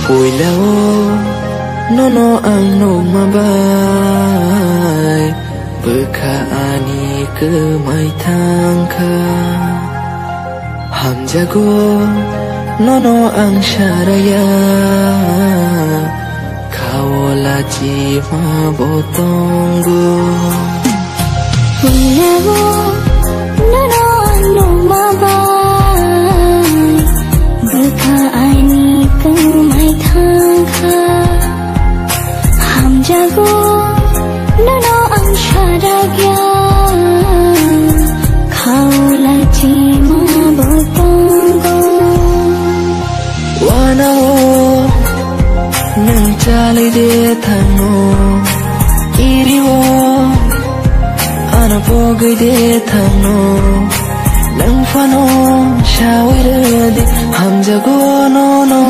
Puilao nono ang no mabay Beka ani ke mai tangka Ham jago nono ang syaraya Kawola jima botonggo Puilao nono ang no mabay Beka ani ke mai tangka Ham jago nono ang syaraya Kawola jima botonggo Wanao nang cali de thano iriwo ana pogai de thano nang fano shawire de ham jago no no